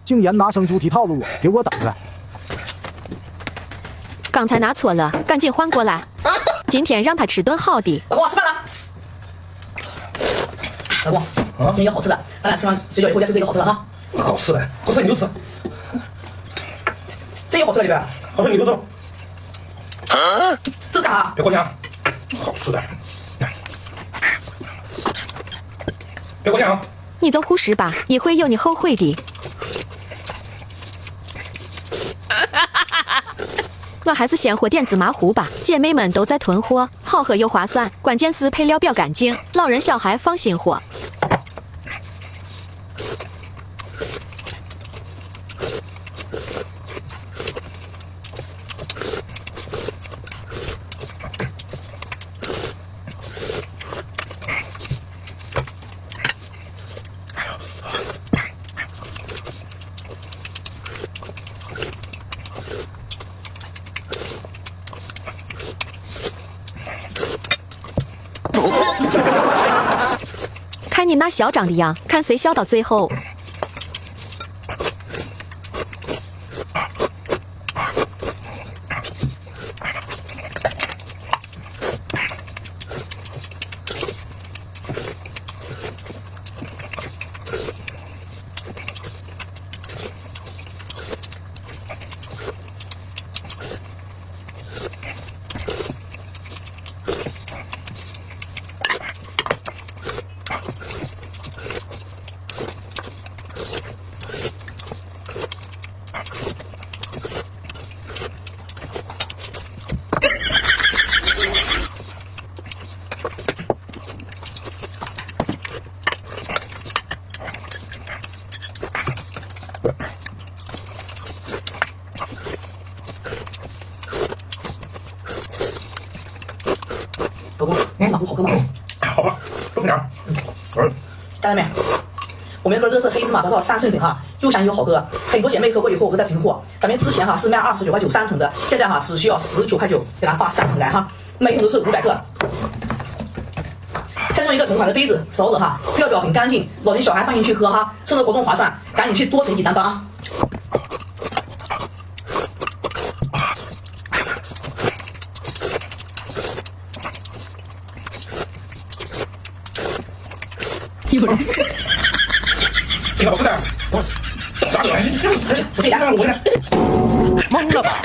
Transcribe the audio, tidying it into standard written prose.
竟然拿生猪蹄套路我，给我等着！刚才拿错了，赶紧换过来。今天让他吃顿好的。老公，吃饭了。老公，今天有好吃的，咱俩吃完水饺以后再吃这个好吃的哈。好吃的，好吃你就吃。这有好吃的里边，好吃你就吃。这干啥？别过奖，好吃的。别过奖啊！你就忽视吧，一会有你后悔的。我还是先喝点芝麻糊吧，姐妹们都在囤货，好喝又划算，关键是配料表干净，老人小孩放心喝。看你那嚣张的样，看谁笑到最后。老公，这老虎好喝吗？好喝，多点儿。家人们，我们喝的是黑芝麻的3升粉哈，又香又好喝。很多姐妹喝过以后我给她囤货，咱们之前是卖29.93桶的，现在只需要19.9，给它发3桶来哈，每桶都是500克。再送一个同款的杯子、勺子哈，料表很干净，老人小孩放进去喝哈，趁着活动划算，赶紧去多囤几单吧啊！有人这个好吃的，啥都来，我这家我来。懵了吧？